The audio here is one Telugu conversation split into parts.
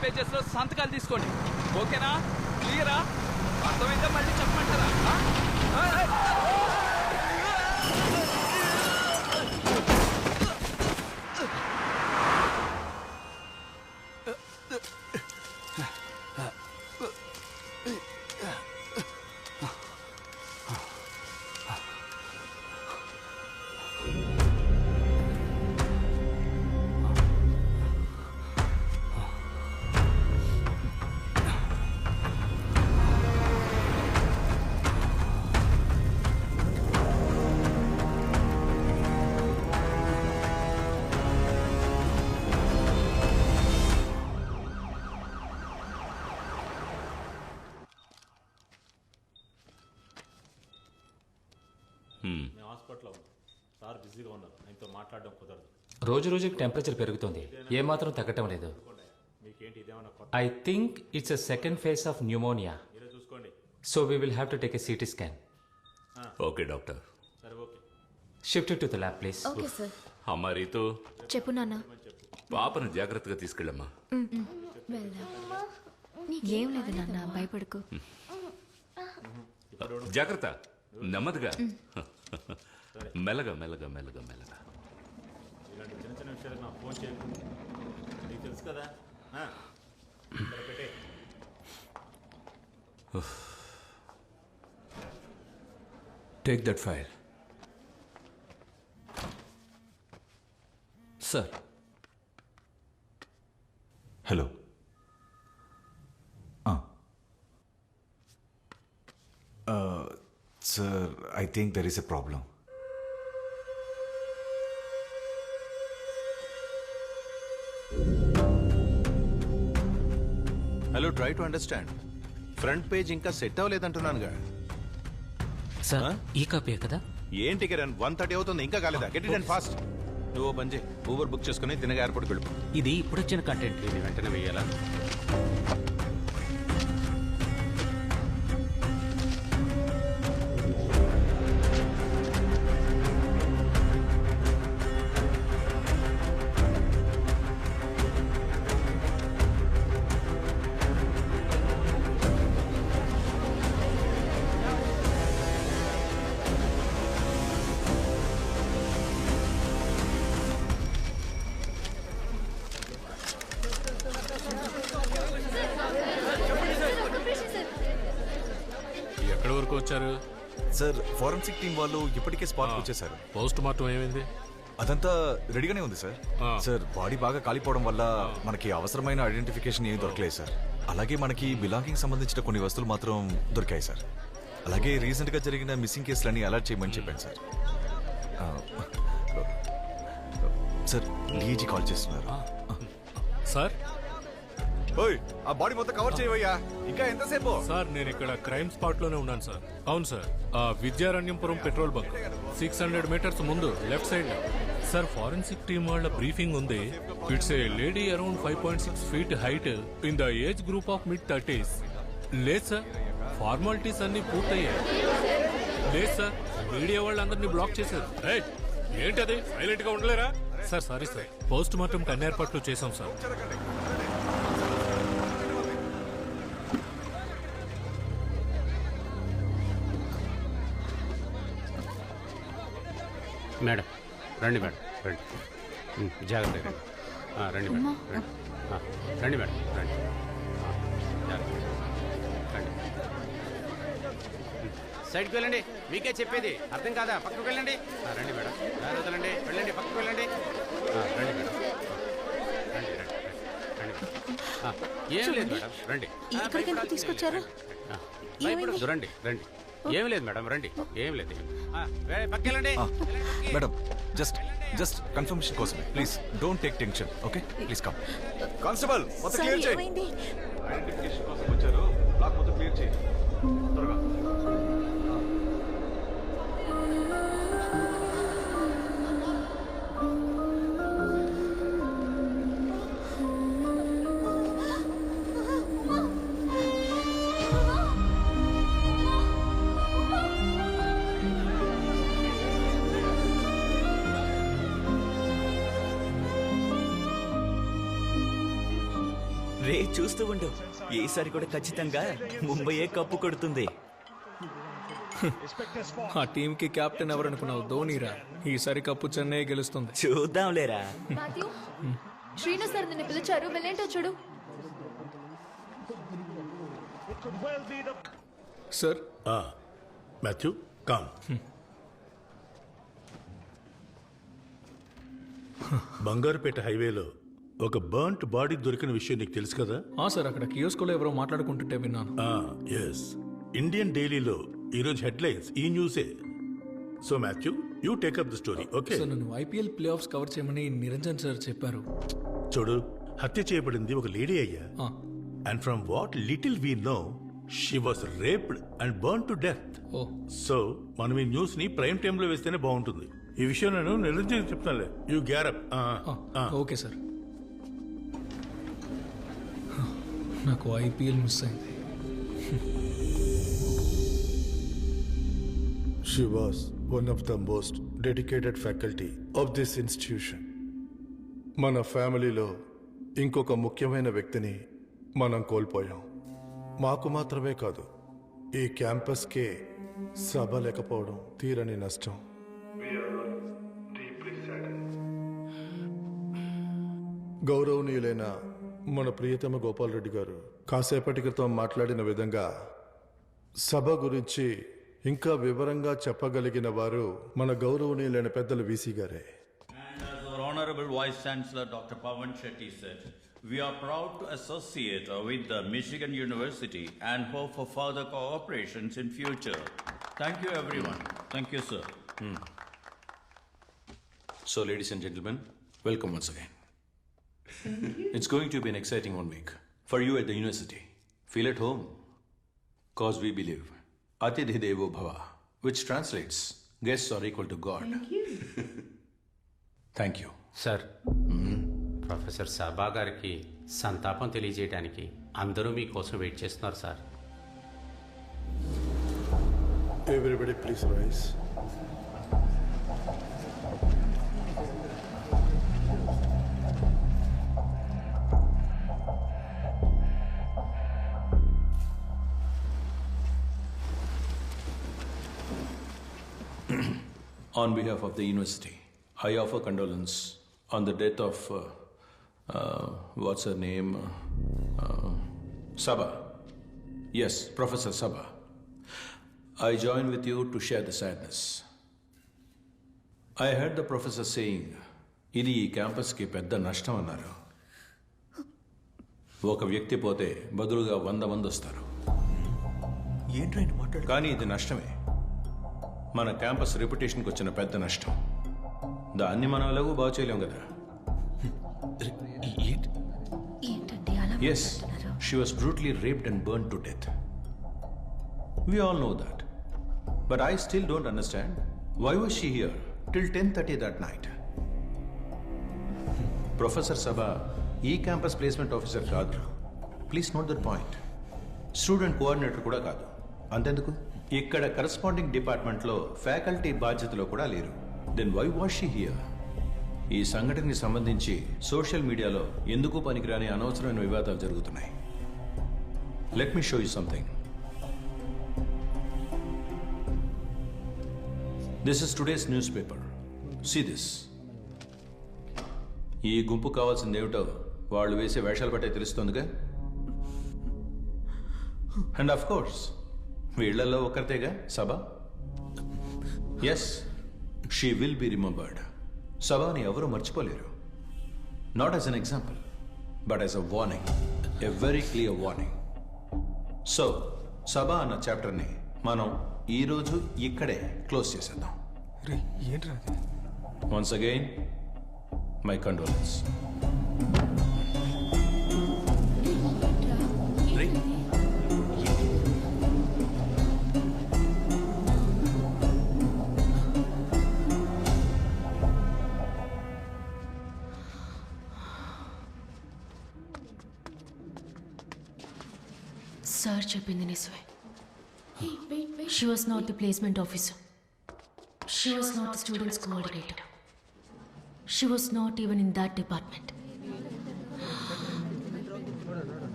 పేజెస్ లో సంతకాలు తీసుకోండి. ఓకేనా? క్లియరా? అర్థమైందా? మళ్ళీ చెప్పమంటారా? హాస్పిటల్లో సార్ బిజీగా ఉన్నారు, ఆయనతో మాట్లాడడం కుదరదు. రోజు రోజుకి టెంపరేచర్ పెరుగుతుంది, ఏమాత్రం తగ్గటం లేదు. మీకేంటి ఇదేమన్నా కొత్త? I think it's a second phase of pneumonia. మీరే చూసుకోండి. So we will have to take a CT scan. Okay doctor. సరే okay. Shift to the lab please. Okay sir. అమ్మా రీతు, చెప్పు నాన్న. పాపను జాగ్రత్తగా తీసుకెళ్ళమ్మా. వెళ్దాం. ఏం లేదు నాన్న, భయపడకు. జాగ్రత్త, నెమ్మదిగా, మెల్లగా మెల్లగా మెల్లగా మెల్లగా. ఇలాంటి చిన్న చిన్న విషయాలకు నాకు ఫోన్ చేయకు, నీకు తెలుసు కదా. పెట్టే. Take that file. Sir. Hello. Sir, I think there is a problem. Hello, try to understand. Front page ఇంకా సెట్ అవ్వలేదంటున్నానుగా. సార్ ఈ కాపీ కదా? ఏంటి కిరణ్, 1:30 అవుతుంది, ఇంకా కాలేదా? Get it and fast. నువ్వు పని చేయి, ఊబర్ బుక్ చేసుకుని తినగా ఎయిర్పోర్ట్కి వెళ్ళిపో. ఇది ఇప్పుడు వచ్చిన కంటెంట్, ఇది వెంటనే వెయ్యాలా? ఎక్కడి వరకు వచ్చారు సార్, ఫోరెన్సిక్ టీం వాళ్ళు ఇప్పటికే స్పాట్కి వచ్చేసారు. పోస్ట్ మార్టం ఏమైంది? అదంతా రెడీగానే ఉంది సార్. సార్, బాడీ బాగా కాలిపోవడం వల్ల మనకి అవసరమైన ఐడెంటిఫికేషన్ ఏమీ దొరకలేదు సార్. అలాగే మనకి బిలాంగింగ్ సంబంధించిన కొన్ని వస్తువులు మాత్రం దొరికాయి సార్. అలాగే రీసెంట్ గా జరిగిన మిస్సింగ్ కేసులన్నీ అలర్ట్ చేయమని చెప్పాను సార్. సార్, డీజీ కాల్ చేస్తున్నారు. సార్, ఓయ్, ఆ బాడీ మొత్తం కవర్ చేయవయ్యా. ఇంకా ఎంతసేపు? సార్ నేను ఇక్కడ క్రైమ్ స్పాట్ లోనే ఉన్నాను సార్. అవును సార్, విద్యారణ్యంపురం పెట్రోల్ బంక్ 600 మీటర్స్ ముందు left side. Sir, forensic team వాళ్ళ బ్రీఫింగ్ ఉంది. It's a lady around 5.6 feet height in the age group of mid-30s. లేదు సార్, ఫార్మాలిటీస్ అన్ని పూర్తయ్యాయి. లేదు సార్, మీడియా వాళ్ళందరినీ బ్లాక్ చేశారు. ఏంటది, సైలెంట్ గా ఉండలేరా? Sir sorry sir, post mortem అన్ని ఏర్పాట్లు చేశాం సార్. మేడం రండి, మేడం రండి, జాగ్రత్తగా రండి మేడం, రండి మేడం, రండి, రండి. సైడ్కి వెళ్ళండి, మీకే చెప్పేది అర్థం కాదా? పక్కకు వెళ్ళండి. రండి మేడం, వదలండి, వెళ్ళండి, పక్కకు వెళ్ళండి. రండి మేడం, రండి రండి రండి. ఏం లేదు మేడం, రండి. తీసుకొచ్చారు. రండి రండి, ఏం లేదు మేడం, రండి, ఏం లేదు. పక్కెళ్ళండి మేడం, జస్ట్ కన్ఫర్మేషన్ కోసమే. Please don't take tension. Okay, please come. Constable, మొత్తం క్లియర్ చేయి. ఐడెంటిఫికేషన్ కోసం వచ్చారు, బ్లాక్ మొత్తం క్లియర్ చేయి త్వరగా. చూస్తూ ఉండు, ఈసారి కూడా ఖచ్చితంగా ముంబయే కప్పు కొడుతుంది. ఆ టీంకి కెప్టెన్ ఎవరనుకున్నావు? ధోనీరా. ఈసారి కప్పు చెన్నై గెలుస్తుంది. చూద్దాంలేరా. మాథ్యూ, శ్రీను సార్ నిన్ను పిలిచారు, వెళ్ళేంటో చూడు. Sir, Matthew com. బంగారుపేట హైవేలో ఒక బర్న్ట్ బాడీ దొరికిన విషయం నీకు తెలుసు కదా? సార్, అక్కడ కియోస్కోలో ఎవరో మాట్లాడుకుంటుంటే విన్నాను. ఎస్, ఇండియన్ డైలీలో ఈరోజు హెడ్లైన్స్ ఈ న్యూసే. So Matthew, you take up the story. Okay sir, నన్ను ఐపీఎల్ ప్లే ఆఫ్స్ కవర్ చేయమని నిరంజన్ సార్ చెప్పారు. చూడు, హత్య చేయబడింది ఒక లేడీ అయ్యా. And from what little we know, she was raped and burn to death. So మనం ఈ న్యూస్ ని ప్రైమ్ టైమ్ లో వేస్తేనే బాగుంటుంది. ఈ విషయం నేను నిరంజన్ చెప్తానులే. You get up. Okay sir. నాకు ఐపీఎల్ మిస్ అయింది. She was one of the most dedicated faculty of this institution. మన ఫ్యామిలీలో ఇంకొక ముఖ్యమైన వ్యక్తిని మనం కోల్పోయాం. మాకు మాత్రమే కాదు, ఈ క్యాంపస్కే సభ లేకపోవడం తీరని నష్టం. గౌరవనీయులైన మన ప్రియతమ గోపాల్ రెడ్డి గారు కాసేపటి క్రితం మాట్లాడిన విధంగా సభ గురించి ఇంకా వివరంగా చెప్పగలిగిన వారు మన గౌరవనీయులైన పెద్దలు వీసీ గారే. Our Honorable Vice Chancellor Dr. Pawan Shetty said, we are proud to associate with the Michigan University and hope for further cooperations in future. Thank you everyone. Thank you, sir. So, ladies and gentlemen, welcome once again. It's going to be an exciting 1 week for you at the university. Feel at home, cause we believe Atithi Devo Bhava, which translates guests are equal to God. Thank you. Thank you. Sir, professor సభా గారికి సంతాపం తెలియజేయడానికి అందరూ మీకోసం వెయిట్ చేస్తున్నారు sir. Everybody please rise. On behalf of the university, I offer condolence on the death of, what's her name? Sabha. Yes, Professor Sabha. I join with you to share the sadness. I heard the professor saying, ఇది ఈ క్యాంపస్కి పెద్ద నష్టం అన్నారు. ఒక వ్యక్తి పోతే బదులుగా 100 మంది వస్తారు. కానీ ఇది నష్టమే. మన క్యాంపస్ రెప్యుటేషన్కి వచ్చిన పెద్ద నష్టం. దాన్ని మనం ఎలాగూ బాగు చేయలేం కదా. Yes, she was brutally raped and burn to death. We all know that. But I still don't understand why was she here till 10:30 that night. Professor Sabha, campus placement officer కాదు. Please note that point. Student coordinator కూడా కాదు. అంతెందుకు, ఇక్కడ కరెస్పాండింగ్ డిపార్ట్మెంట్లో ఫ్యాకల్టీ బాధ్యతలో కూడా లేరు. Then why was she here? ఈ సంఘటనకి సంబంధించి సోషల్ మీడియాలో ఎందుకు పనికిరాని అనవసరమైన వివాదాలు జరుగుతున్నాయి. Let me show you something. This is today's newspaper. See this. ఈ గుంపు కావాల్సింది ఏమిటో వాళ్ళు వేసే వేషాలు బట్టే తెలుస్తుందిగా. అండ్ ఆఫ్ కోర్స్ వీళ్లలో ఒకరితేగా Sabha. Yes, she will be remembered. సభని ఎవరూ మర్చిపోలేరు. Not as an example, but as a warning, a very clear warning. So Sabha అన్న చాప్టర్ని మనం ఈరోజు ఇక్కడే క్లోజ్ చేసేద్దాం. Once again my condolence. Sir చెప్పింది నిజమే. She was not the placement officer. She was not the students coordinator. She was not even in that department.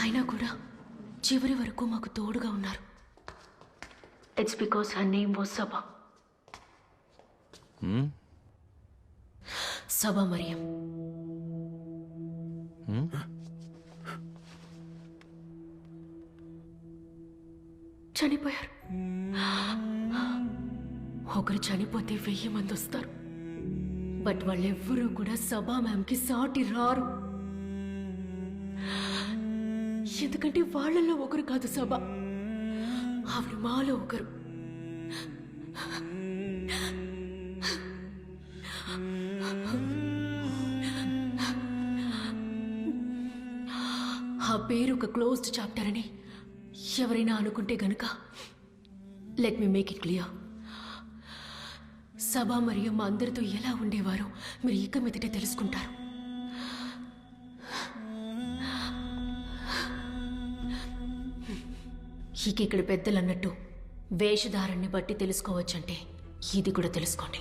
అయినా కూడా చివరి వరకు మాకు తోడుగా ఉన్నారు. It's because her name was Saba. Saba Mariam. చనిపోయారు. ఒకరు చనిపోతే 1000 మంది వస్తారు. బట్ వాళ్ళెవ్వరూ కూడా సబా మ్యామ్కి సాటి రారు. ఎందుకంటే వాళ్ళల్లో ఒకరు కాదు సబా, ఆవిడ మాలో ఒకరు. ఆ పేరు ఒక క్లోజ్డ్ చాప్టర్ అని ఎవరైనా అనుకుంటే గనుక let me make it clear. సభా మరియు మా అందరితో ఎలా ఉండేవారో మీరు ఇక మీదటే తెలుసుకుంటారు. ఇక ఇక్కడ పెద్దలు అన్నట్టు వేషధారాన్ని బట్టి తెలుసుకోవచ్చంటే ఇది కూడా తెలుసుకోండి.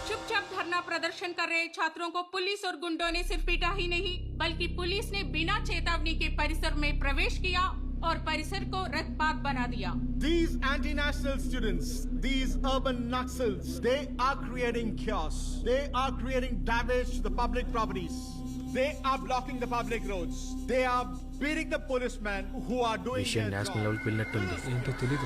चुपचाप धरना प्रदर्शन कर रहे छात्रों को पुलिस और गुंडों ने सिर्फ पीटा ही नहीं बल्कि पुलिस ने बिना चेतावनी के परिसर में प्रवेश किया और परिसर को रक्तपात बना दिया. These anti-national students, these urban Naxals, they are creating chaos. They are creating damage to the public properties. They are blocking the public roads. They are beating the policemen who are doing their job. National లెవెల్కి వెళ్ళినట్టుంది. ఏంటో తెలియదు.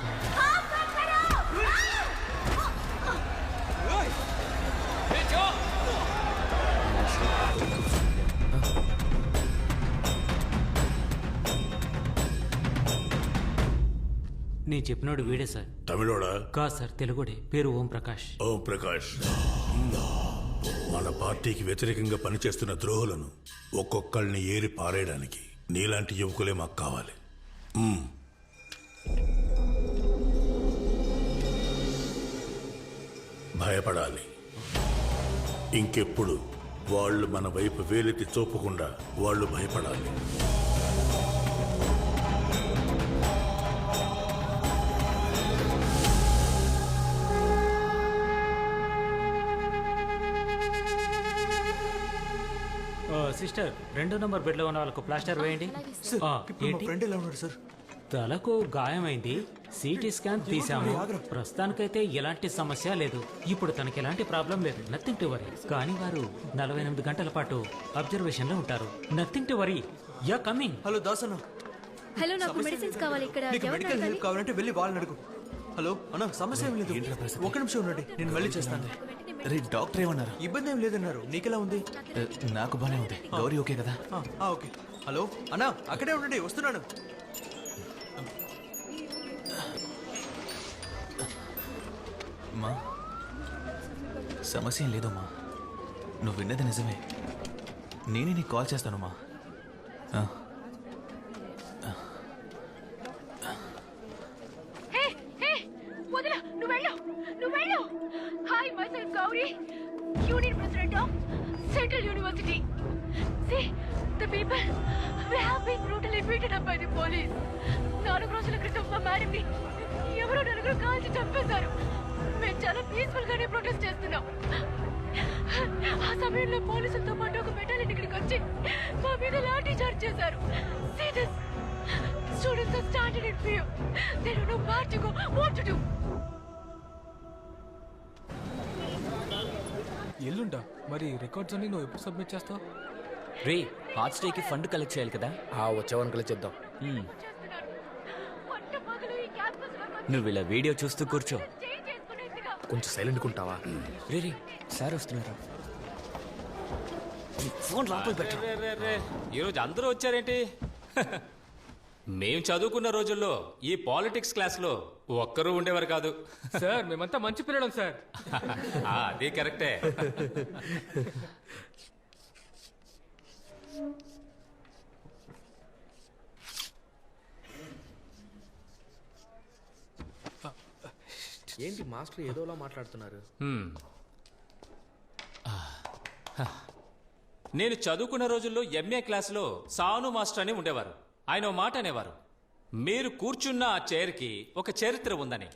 నేను చెప్పినోడు వీడే సార్. తమిళోడా? కాదు సార్, తెలుగుడే. పేరు ఓం ప్రకాష్. ఓం ప్రకాష్. మన పార్టీకి వ్యతిరేకంగా పనిచేస్తున్న ద్రోహులను ఒక్కొక్కళ్ళని ఏరి పారేయడానికి నీలాంటి యువకులే మాకు కావాలి. భయపడాలి. ఇంకెప్పుడు వాళ్ళు మన వైపు వేలెత్తి చూపకుండా వాళ్ళు భయపడాలి. సిస్టర్, 2 నంబర్ బెడ్ లో ఉన్న వాళ్ళకు ప్లాస్టర్ వేయండి. ఫ్రెండ్ ఎలా ఉన్నాడు సార్? తలకు గాయమైంది. సిటీ స్కాన్ తీసాము. ప్రస్తుతానికైతే ఎలాంటి సమస్య లేదు. ఇప్పుడు తనకి ఎలాంటి ప్రాబ్లం లేదు. Nothing to worry. కానీ వారు 48 గంటల పాటు అబ్జర్వేషన్ లో ఉంటారు. Nothing to worry. Yeah coming. Hello Dasanna. Hello, నాకు మెడిసిన్స్ కావాలి. ఇక్కడ మెడికల్ హెల్ప్ కావాలంటే వెళ్ళి వాళ్ళని అడుగు. హలో అన్న, సమస్య ఏం లేదు. ఒక నిమిషం ఉండండి, నేను మళ్ళీ చేస్తాను. రే, డాక్టర్ ఏమన్నారు? ఇబ్బంది ఏం లేదన్నారు. నీకెలా ఉంది? నాకు బానే ఉంది. గౌరీ ఓకే కదా? ఓకే. హలో అన్నా, అక్కడే ఉండండి, వస్తున్నాను. మా సమస్య ఏం లేదమ్మా. నువ్వు విన్నది నిజమే. నేనే నీకు కాల్ చేస్తాను మా. Hi, myself Gauri, Union President of Central University. See, the people, we have been brutally beaten up by the police. 4 రోజుల క్రితం మా మేడంని ఎవరో 4 కాల్చి చంపేశారు. మేము చాలా పీస్ఫుల్ గానే ప్రొటెస్ట్ చేస్తున్నాం. ఆ సమయంలో పోలీసులతో పాటు ఒక బెటాలియన్ ఇక్కడికి వచ్చి మా మీద లాఠీ చార్జ్ చేశారు. See this, students are standing in fear. They don't know where to go, what to do. ఎల్లుండా? మరి రికార్డ్స్ అన్ని నువ్వు ఎప్పుడు సబ్మిట్ చేస్తావు? రే, హార్ట్ స్టేకి ఫండ్ కలెక్ట్ చేయాలి కదా? వచ్చేవారిని కలెక్ట్ చేద్దాం. నువ్వు ఇలా వీడియో చూస్తూ కూర్చో. కొంచెం సైలెంట్ ఉంటావా? రే రే, సార్ వస్తున్నారు. ఫోన్ లోపల పెట్టు. ఈరోజు అందరూ వచ్చారేంటి? మేం చదువుకున్న రోజుల్లో ఈ పాలిటిక్స్ క్లాస్ లో ఒక్కరూ ఉండేవారు కాదు సార్. మేమంతా మంచి పిల్లడం సార్. అదే కరెక్టే. ఏంటి మాస్టర్ ఏదోలా మాట్లాడుతున్నారు? నేను చదువుకున్న రోజుల్లో ఎంఏ క్లాసులో సాను మాస్టర్ అని ఉండేవారు. ఆయన ఓ మాట అనేవారు, మీరు కూర్చున్న ఆ చైర్కి ఒక చరిత్ర ఉందని.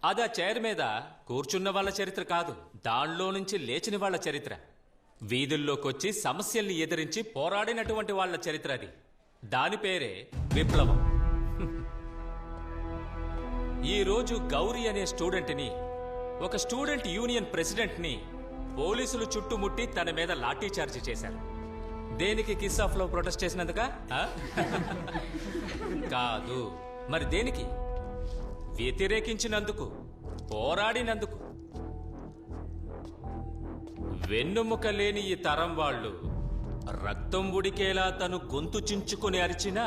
అది ఆ చైర్ మీద కూర్చున్న వాళ్ళ చరిత్ర కాదు, దానిలో నుంచి లేచిన వాళ్ళ చరిత్ర. వీధుల్లోకొచ్చి సమస్యల్ని ఎదిరించి పోరాడినటువంటి వాళ్ళ చరిత్ర అది. దాని పేరే విప్లవం. ఈ రోజు గౌరీ అనే స్టూడెంట్ని, ఒక స్టూడెంట్ యూనియన్ ప్రెసిడెంట్ని పోలీసులు చుట్టుముట్టి తన మీద లాఠీ చార్జీ చేశారు. దేనికి కిస్ ఆఫ్ లవ్ ప్రొటెస్ట్ చేసినందుక? కాదు. మరి దేనికి? వ్యతిరేకించినందుకు, పోరాడినందుకు. వెన్నుముక లేని ఈ తరం వాళ్ళు రక్తం ఉడికేలా తను గొంతు చించుకుని అరిచినా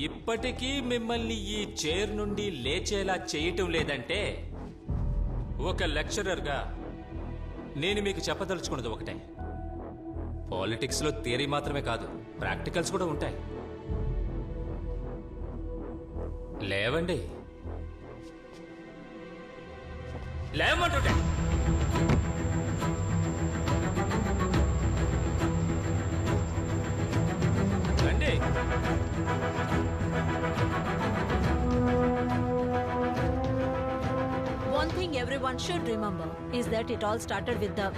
ఇప్పటికీ మిమ్మల్ని ఈ చైర్ నుండి లేచేలా చేయటం లేదంటే, ఒక లెక్చరర్గా నేను మీకు చెప్పదలుచుకున్నది ఒకటే. పాలిటిక్స్లో థియరీ మాత్రమే కాదు, ప్రాక్టికల్స్ కూడా ఉంటాయి. లేవండి, లేవమంటుంటే. రండి. One thing everyone should remember is that it all started with the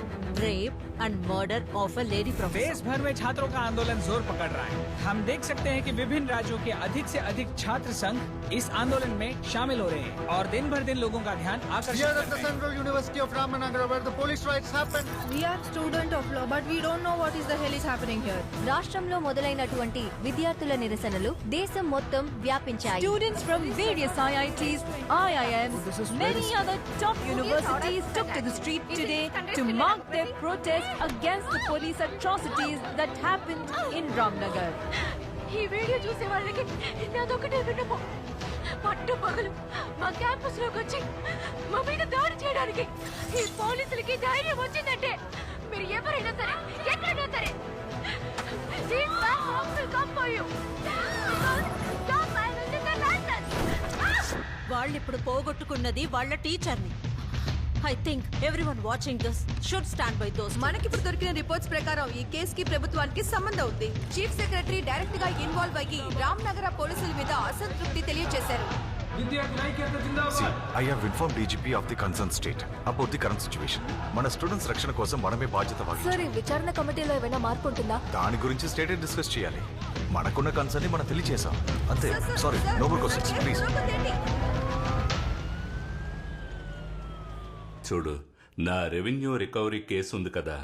rape and murder of a lady professor. देश भर में छात्रों का आंदोलन जोर पकड़ रहा है. हम देख सकते हैं कि विभिन्न राज्यों के अधिक से अधिक छात्र संघ इस आंदोलन में शामिल हो रहे हैं और दिन भर दिन लोगों का ध्यान आकर्षित कर रहे हैं. Central University of Ramanagara, where the police riots happened. We are student of law, but we don't know what is the hell is happening here. రాష్ట్రంలో మొదలైనటువంటి విద్యార్థుల నిరసనలు దేశం మొత్తం వ్యాపించాయి. Students from various IITs, IIMs, many other top universities took to the street today to mark their protest against the police atrocities that happened in Ramnagar. ఈ వీడియో చూసే వాళ్ళకి నాదొకటే విన్నపం. పట్టు పగలు మా క్యాంపస్ లోకి వచ్చి మా మీద దాడి చేయడానికి ఈ పోలీసులకి ధైర్యం వచ్చిందంటే మీరు ఎవరైనా సరే ఎక్కడైనా సరే these bad cops will come for you. Because stop violence and license. వాళ్ళిప్పుడు పోగొట్టుకున్నది వాళ్ళ టీచర్ని. I think everyone watching this should stand by those. మనకిప్పుడు దొరికిన రిపోర్ట్స్ ప్రకారం ఈ కేసుకి ప్రభుత్వానికి సంబంధం ఉంది. చీఫ్ సెక్రటరీ డైరెక్ట్ గా ఇన్వాల్వ్ అయ్యి రామ్నగర పోలీసుల మీద అసంతృప్తి తెలియజేశారు. I have informed DGP of the concerned state about the current situation. మన స్టూడెంట్స్ రక్షణ కోసం మనమే బాధ్యత వహించాలి. సార్, ఈ విచారణ కమిటీలో ఏమైనా మార్పు ఉంటుందా? దాని గురించి స్టేట్ డిస్కస్ చేయాలి. మనకున్న కన్సర్న్ ని మనం తెలియజేసాం అంతే. Sorry, no more questions please. చూడు, నా రెవెన్యూ రికవరీ కేసు ఉంది కదా,